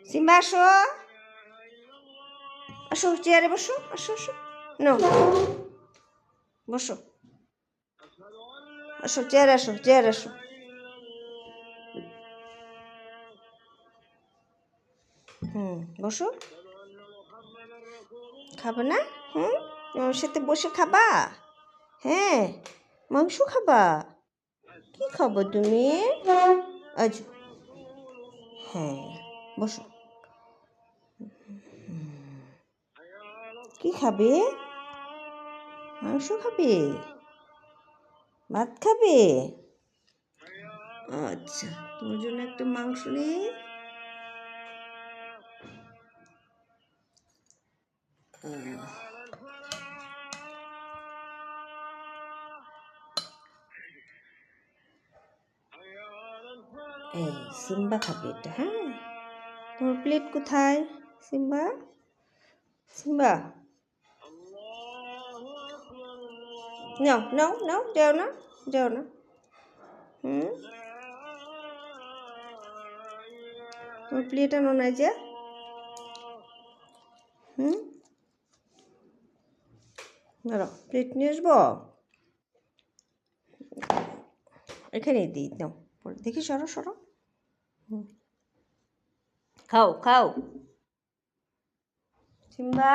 Simba আসো, আসো চেয়ারে বসো, আসো আসো, নো বসো, আসো চেয়ারে আসো, চেয়ারে আসো। বসো। খাবে না? আমার সাথে বসে খাবা? হ্যাঁ, মাংস খাবা? কি খাবো তুমি? আজ হ্যাঁ, বসো। কি খাবে? মাংস খাবে? ভাত খাবে? আচ্ছা, তোমার জন্য একটা মাংস নেই। এই সিম্বা খাবে এটা, হ্যাঁ। তোমার প্লেট কোথায় সিম্বা? সিম্বা নাও নাও নাও, যাও না, যাও না। তোমার প্লেট আনো নাই যে। ধরো প্লেট নিয়ে আসবো, এখানেই দিই, নাও দেখি, সরো সরো। খাও খাও সিম্বা।